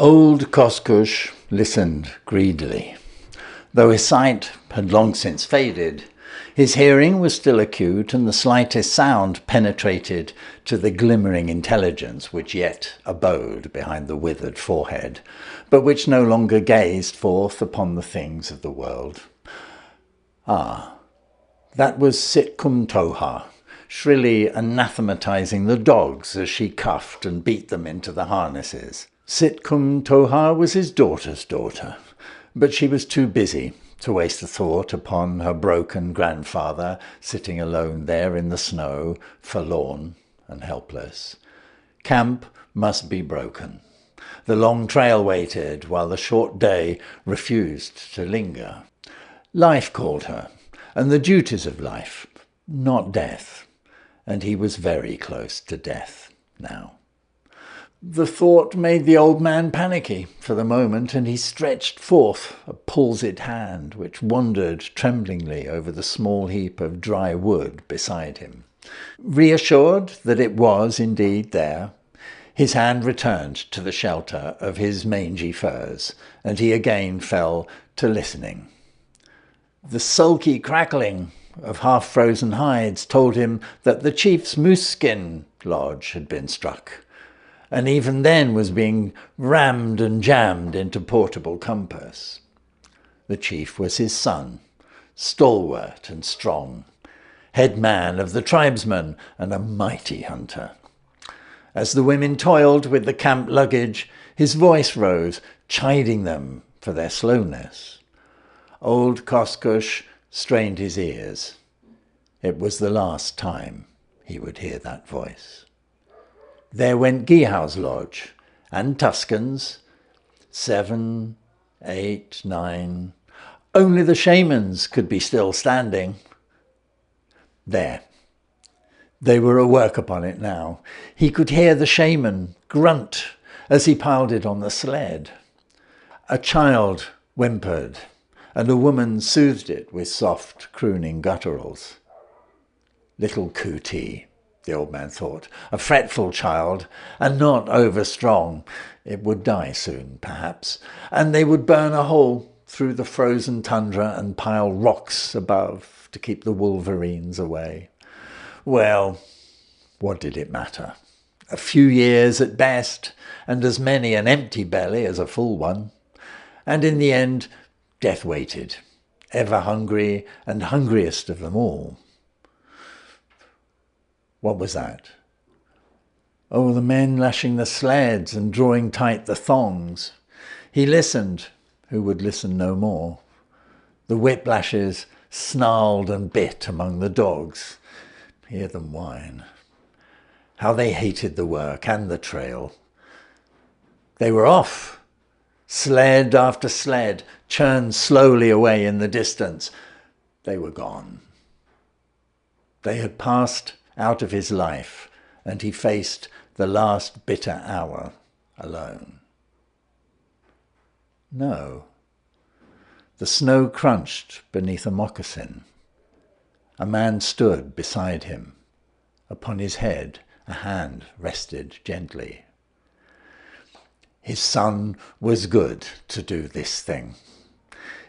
Old Koskush listened greedily. Though his sight had long since faded, his hearing was still acute, and the slightest sound penetrated to the glimmering intelligence which yet abode behind the withered forehead, but which no longer gazed forth upon the things of the world. Ah, that was Sitkum Toha, shrilly anathematizing the dogs as she cuffed and beat them into the harnesses. Sitkum Toha was his daughter's daughter, but she was too busy to waste a thought upon her broken grandfather sitting alone there in the snow, forlorn and helpless. Camp must be broken. The long trail waited while the short day refused to linger. Life called her, and the duties of life, not death, and he was very close to death now. The thought made the old man panicky for the moment, and he stretched forth a palsied hand which wandered tremblingly over the small heap of dry wood beside him. Reassured that it was indeed there, his hand returned to the shelter of his mangy furs, and he again fell to listening. The sulky crackling of half-frozen hides told him that the chief's moose-skin lodge had been struck, and even then was being rammed and jammed into portable compass. The chief was his son, stalwart and strong, head man of the tribesmen and a mighty hunter. As the women toiled with the camp luggage, his voice rose, chiding them for their slowness. Old Koskush strained his ears. It was the last time he would hear that voice. There went Gihau's lodge, and Tuscan's, 7, 8, 9. Only the shamans could be still standing. There. They were at work upon it now. He could hear the shaman grunt as he piled it on the sled. A child whimpered, and a woman soothed it with soft, crooning gutturals. Little Kuti, the old man thought, a fretful child, and not over-strong. It would die soon, perhaps, and they would burn a hole through the frozen tundra and pile rocks above to keep the wolverines away. Well, what did it matter? A few years at best, and as many an empty belly as a full one. And in the end, death waited, ever hungry and hungriest of them all. What was that? Oh, the men lashing the sleds and drawing tight the thongs. He listened, who would listen no more. The whiplashes snarled and bit among the dogs. Hear them whine. How they hated the work and the trail. They were off. Sled after sled churned slowly away in the distance. They were gone. They had passed out of his life, and he faced the last bitter hour alone. No. The snow crunched beneath a moccasin. A man stood beside him. Upon his head a hand rested gently. His son was good to do this thing.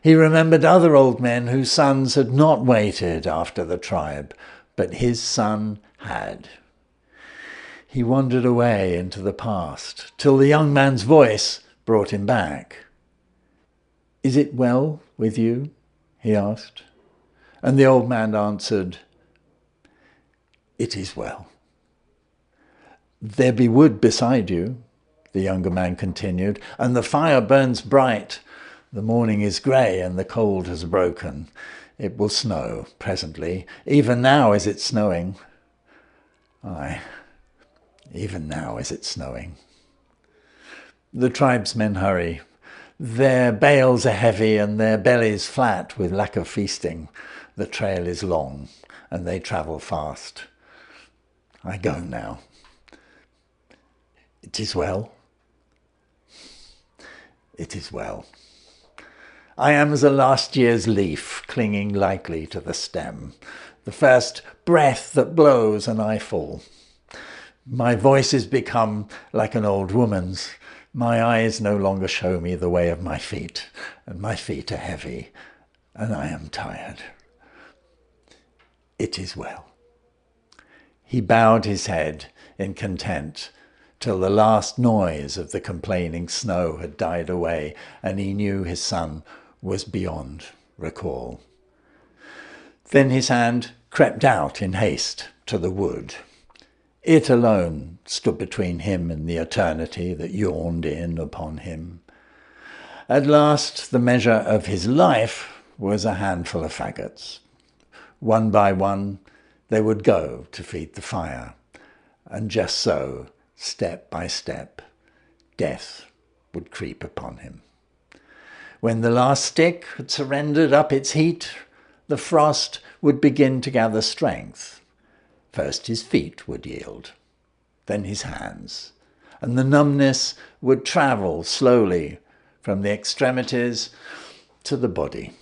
He remembered other old men whose sons had not waited after the tribe, but his son had. He wandered away into the past, till the young man's voice brought him back. "Is it well with you?" he asked. And the old man answered, "It is well." "There be wood beside you," the younger man continued, "and the fire burns bright. The morning is grey and the cold has broken. It will snow presently. Even now is it snowing. Aye, even now is it snowing." The tribesmen hurry. Their bales are heavy and their bellies flat with lack of feasting. The trail is long and they travel fast. I go now. It is well. It is well. I am as a last year's leaf clinging lightly to the stem, the first breath that blows and I fall. My voice is become like an old woman's. My eyes no longer show me the way of my feet, and my feet are heavy, and I am tired. It is well. He bowed his head in content till the last noise of the complaining snow had died away, and he knew his son was beyond recall. Then his hand crept out in haste to the wood. It alone stood between him and the eternity that yawned in upon him. At last the measure of his life was a handful of faggots. One by one they would go to feed the fire, and just so, step by step, death would creep upon him. When the last stick had surrendered up its heat, the frost would begin to gather strength. First his feet would yield, then his hands, and the numbness would travel slowly from the extremities to the body.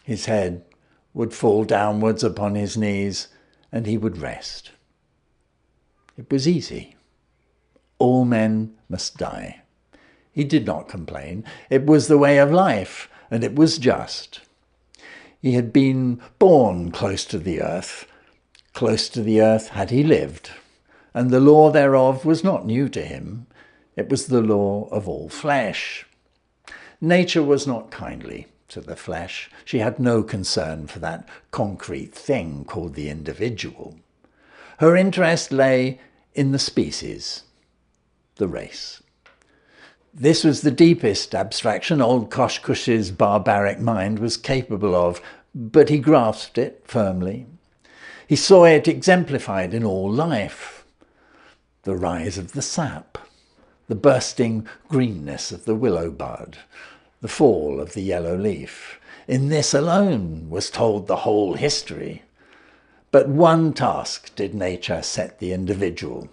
His head would fall downwards upon his knees, and he would rest. It was easy. All men must die. He did not complain. It was the way of life, and it was just. He had been born close to the earth. Close to the earth had he lived, and the law thereof was not new to him. It was the law of all flesh. Nature was not kindly to the flesh. She had no concern for that concrete thing called the individual. Her interest lay in the species, the race. This was the deepest abstraction old Koshkush's barbaric mind was capable of, but he grasped it firmly. He saw it exemplified in all life. The rise of the sap, the bursting greenness of the willow bud, the fall of the yellow leaf. In this alone was told the whole history. But one task did nature set the individual.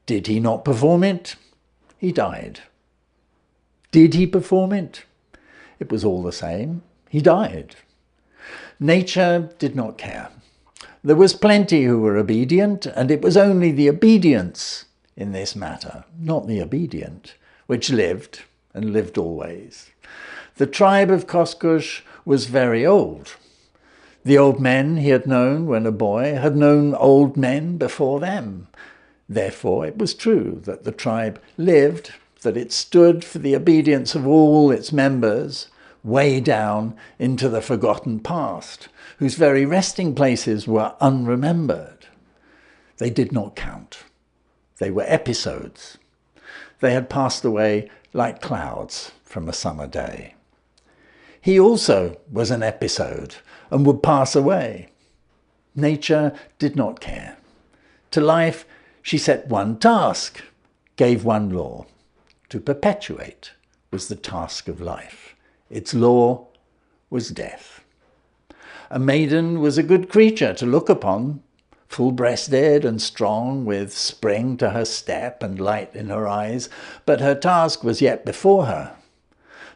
Did he not perform it? He died. Did he perform it? It was all the same. He died. Nature did not care. There was plenty who were obedient, and it was only the obedience in this matter, not the obedient, which lived and lived always. The tribe of Koshkush was very old. The old men he had known when a boy had known old men before them. Therefore it was true that the tribe lived, that it stood for the obedience of all its members, way down into the forgotten past, whose very resting places were unremembered. They did not count. They were episodes. They had passed away like clouds from a summer day. He also was an episode and would pass away. Nature did not care. To life she set one task, gave one law. To perpetuate was the task of life. Its law was death. A maiden was a good creature to look upon, full-breasted and strong, with spring to her step and light in her eyes, but her task was yet before her.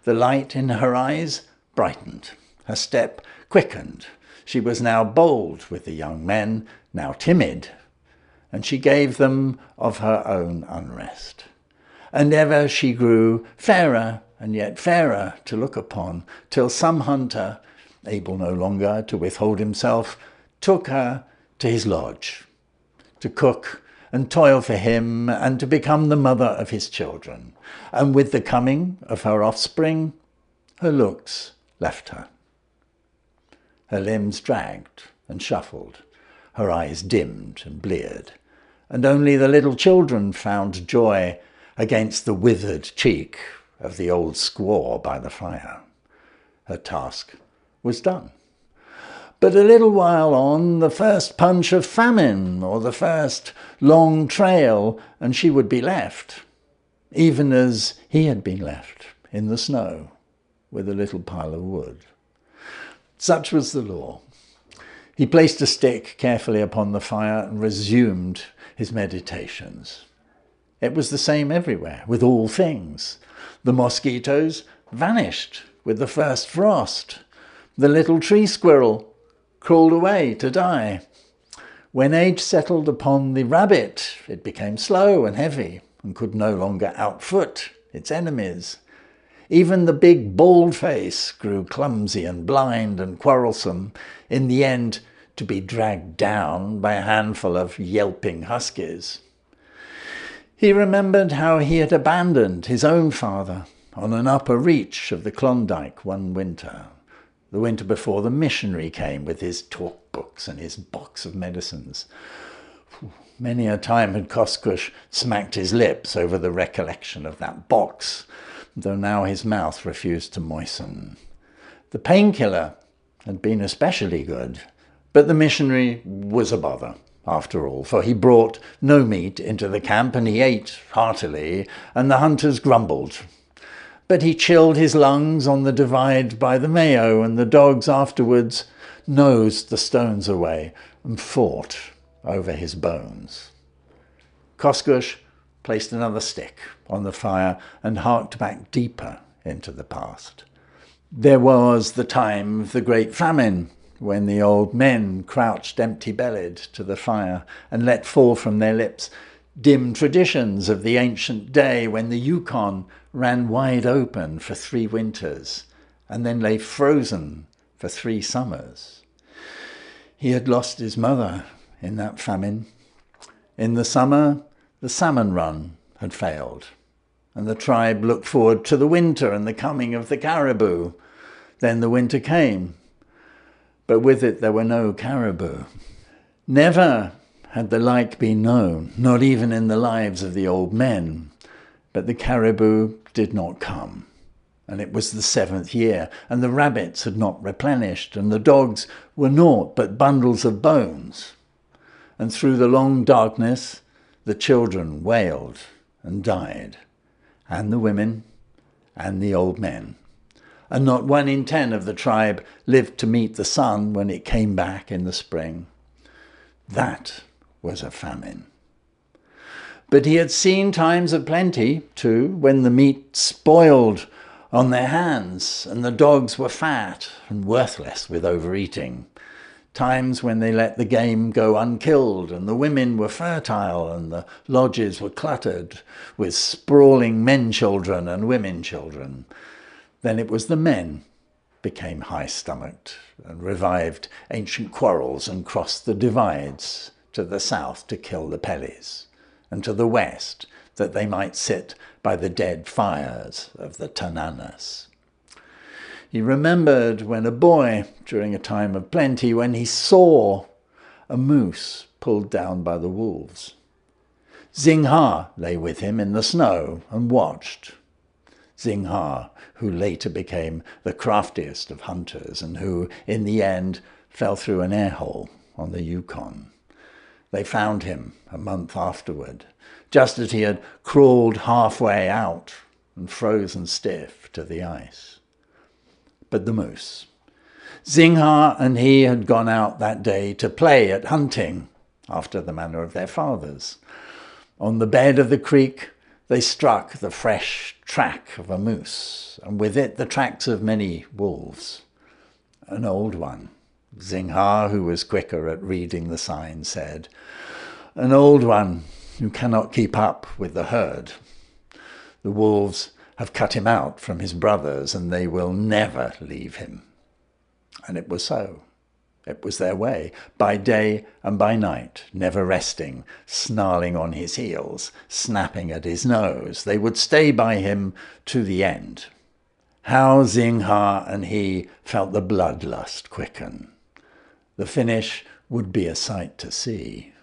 The light in her eyes brightened, her step quickened. She was now bold with the young men, now timid, and she gave them of her own unrest. And ever she grew fairer and yet fairer to look upon, till some hunter, able no longer to withhold himself, took her to his lodge, to cook and toil for him, and to become the mother of his children. And with the coming of her offspring, her looks left her. Her limbs dragged and shuffled, her eyes dimmed and bleared, and only the little children found joy against the withered cheek of the old squaw by the fire. Her task was done. But a little while on, the first punch of famine or the first long trail, and she would be left, even as he had been left in the snow with a little pile of wood. Such was the law. He placed a stick carefully upon the fire and resumed his meditations. It was the same everywhere, with all things. The mosquitoes vanished with the first frost. The little tree squirrel crawled away to die. When age settled upon the rabbit, it became slow and heavy. and could no longer outfoot its enemies. Even the big bald face grew clumsy and blind and quarrelsome, in the end to be dragged down by a handful of yelping huskies. He remembered how he had abandoned his own father on an upper reach of the Klondike one winter, the winter before the missionary came with his talk books and his box of medicines. Many a time had Koskoosh smacked his lips over the recollection of that box, though now his mouth refused to moisten. The painkiller had been especially good, but the missionary was a bother, after all, for he brought no meat into the camp and he ate heartily, and the hunters grumbled. But he chilled his lungs on the divide by the Mayo, and the dogs afterwards nosed the stones away and fought over his bones. Koskoosh placed another stick on the fire and harked back deeper into the past. There was the time of the great famine, when the old men crouched empty-bellied to the fire and let fall from their lips dim traditions of the ancient day when the Yukon ran wide open for 3 winters and then lay frozen for 3 summers. He had lost his mother in that famine. In the summer, the salmon run had failed, and the tribe looked forward to the winter and the coming of the caribou. Then the winter came, but with it there were no caribou. Never had the like been known, not even in the lives of the old men. But the caribou did not come, and it was the 7th year, and the rabbits had not replenished, and the dogs were naught but bundles of bones. And through the long darkness, the children wailed and died, and the women and the old men. And not 1 in 10 of the tribe lived to meet the sun when it came back in the spring. That was a famine. But he had seen times of plenty, too, when the meat spoiled on their hands and the dogs were fat and worthless with overeating. Times when they let the game go unkilled and the women were fertile and the lodges were cluttered with sprawling men children and women children. Then it was the men became high-stomached and revived ancient quarrels and crossed the divides to the south to kill the Pellies, and to the west that they might sit by the dead fires of the Tananas. He remembered when a boy, during a time of plenty, when he saw a moose pulled down by the wolves. Zingha lay with him in the snow and watched. Zingha, who later became the craftiest of hunters and who, in the end, fell through an air hole on the Yukon. They found him a month afterward, just as he had crawled halfway out and frozen stiff to the ice. But the moose. Zingha and he had gone out that day to play at hunting, after the manner of their fathers. On the bed of the creek, they struck the fresh track of a moose, and with it the tracks of many wolves. An old one, Zingha, who was quicker at reading the sign, said, "An old one who cannot keep up with the herd. The wolves have cut him out from his brothers, and they will never leave him." And it was so. It was their way, by day and by night, never resting, snarling on his heels, snapping at his nose. They would stay by him to the end. How Zingha and he felt the bloodlust quicken. The finish would be a sight to see.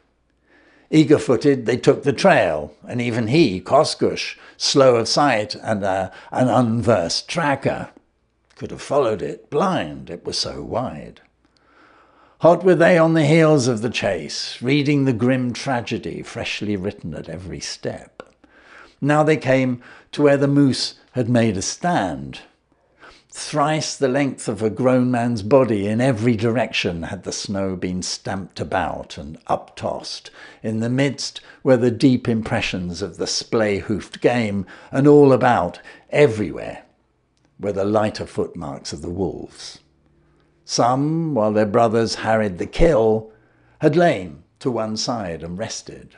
Eager-footed, they took the trail, and even he, Koskoosh, slow of sight and an unversed tracker, could have followed it blind, it was so wide. Hot were they on the heels of the chase, reading the grim tragedy freshly written at every step. Now they came to where the moose had made a stand. Thrice the length of a grown man's body in every direction had the snow been stamped about and up-tossed. In the midst were the deep impressions of the splay-hoofed game, and all about, everywhere, were the lighter footmarks of the wolves. Some, while their brothers harried the kill, had lain to one side and rested.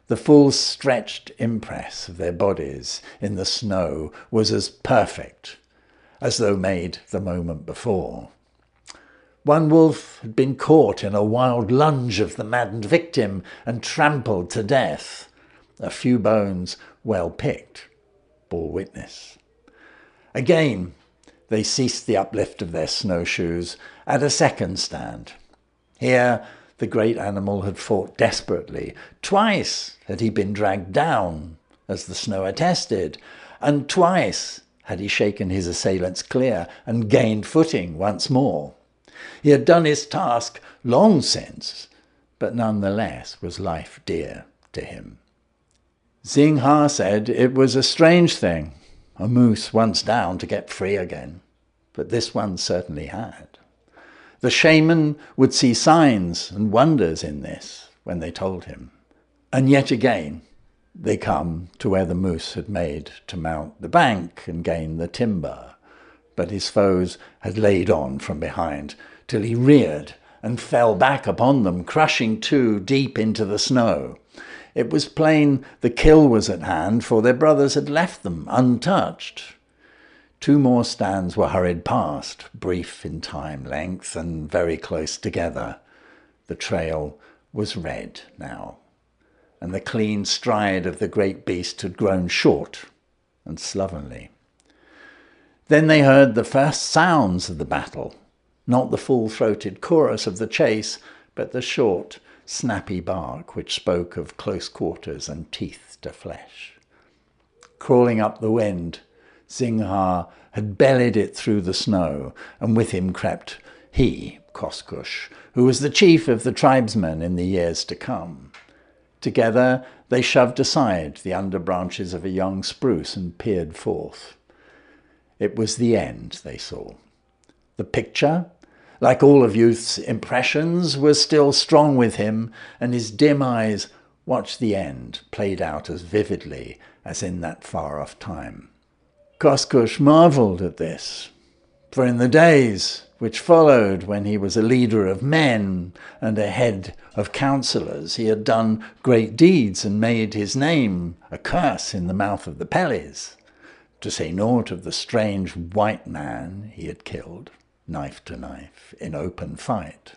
The full stretched impress of their bodies in the snow was as perfect as though made the moment before. One wolf had been caught in a wild lunge of the maddened victim and trampled to death. A few bones, well picked, bore witness. Again, they ceased the uplift of their snowshoes at a second stand. Here, the great animal had fought desperately. Twice had he been dragged down, as the snow attested, and twice had he shaken his assailants clear and gained footing once more. He had done his task long since, but none the less was life dear to him. Zingha said it was a strange thing, a moose once down to get free again, but this one certainly had. The shaman would see signs and wonders in this when they told him. And yet again, they come to where the moose had made to mount the bank and gain the timber. But his foes had laid on from behind till he reared and fell back upon them, crushing two deep into the snow. It was plain the kill was at hand, for their brothers had left them untouched. Two more stands were hurried past, brief in time length and very close together. The trail was red now, and the clean stride of the great beast had grown short and slovenly. Then they heard the first sounds of the battle, not the full-throated chorus of the chase, but the short, snappy bark which spoke of close quarters and teeth to flesh. Crawling up the wind, Zingha had bellied it through the snow, and with him crept he, Koskoosh, who was the chief of the tribesmen in the years to come. Together they shoved aside the underbranches of a young spruce and peered forth. It was the end they saw. The picture, like all of youth's impressions, was still strong with him, and his dim eyes watched the end played out as vividly as in that far-off time. Koskoosh marvelled at this, for in the days which followed, when he was a leader of men and a head of counsellors, he had done great deeds and made his name a curse in the mouth of the Pelis, to say naught of the strange white man he had killed, knife to knife, in open fight.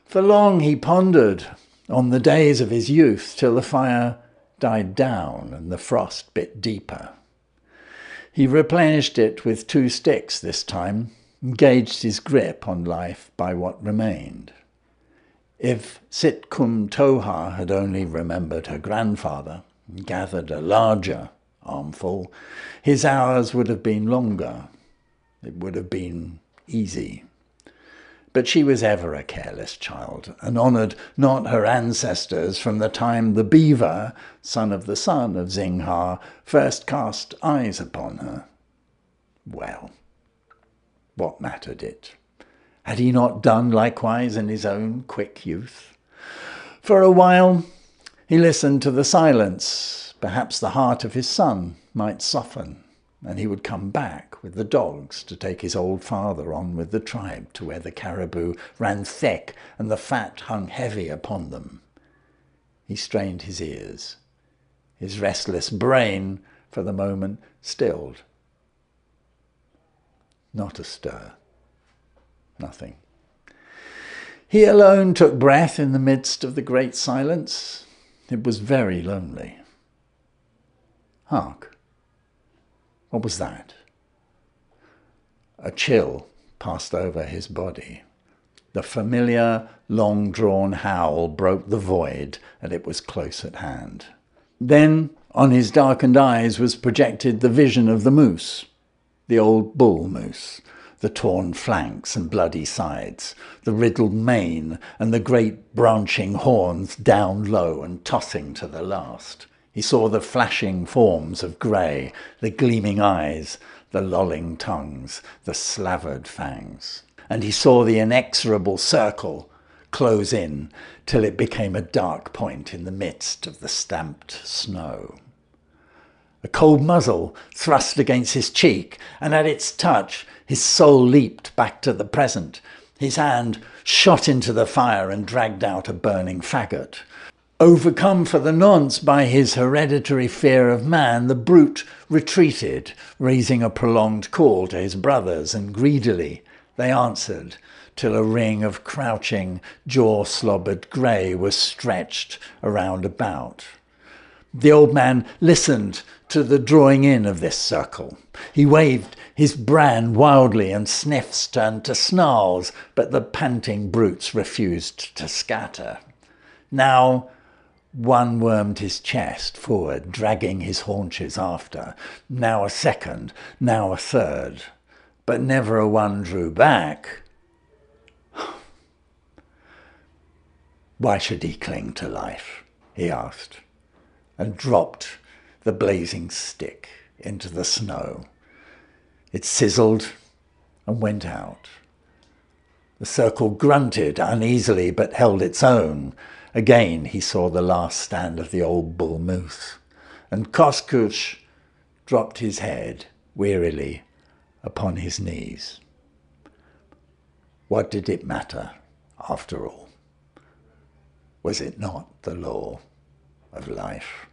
For long he pondered on the days of his youth, till the fire died down and the frost bit deeper. He replenished it with 2 sticks this time, and gauged his grip on life by what remained. If Sitkum Toha had only remembered her grandfather and gathered a larger armful, his hours would have been longer. It would have been easy. But she was ever a careless child, and honoured not her ancestors from the time the beaver, son of the son of Zingha, first cast eyes upon her. Well, what mattered it? Had he not done likewise in his own quick youth? For a while he listened to the silence. Perhaps the heart of his son might soften, and he would come back with the dogs to take his old father on with the tribe to where the caribou ran thick and the fat hung heavy upon them. He strained his ears, his restless brain for the moment stilled. Not a stir, nothing. He alone took breath in the midst of the great silence. It was very lonely. Hark! What was that? A chill passed over his body. The familiar, long-drawn howl broke the void, and it was close at hand. Then, on his darkened eyes was projected the vision of the moose, the old bull moose, the torn flanks and bloody sides, the riddled mane and the great branching horns down low and tossing to the last. He saw the flashing forms of grey, the gleaming eyes, the lolling tongues, the slavered fangs. And he saw the inexorable circle close in till it became a dark point in the midst of the stamped snow. A cold muzzle thrust against his cheek, and at its touch his soul leaped back to the present. His hand shot into the fire and dragged out a burning faggot. Overcome for the nonce by his hereditary fear of man, the brute retreated, raising a prolonged call to his brothers, and greedily they answered, till a ring of crouching, jaw-slobbered grey was stretched around about. The old man listened to the drawing in of this circle. He waved his brand wildly, and sniffs turned to snarls, but the panting brutes refused to scatter. Now one wormed his chest forward, dragging his haunches after. Now a second, now a third. But never a one drew back. Why should he cling to life? He asked, and dropped the blazing stick into the snow. It sizzled and went out. The circle grunted uneasily, but held its own. Again he saw the last stand of the old bull moose, and Koskoosh dropped his head wearily upon his knees. What did it matter, after all? Was it not the law of life?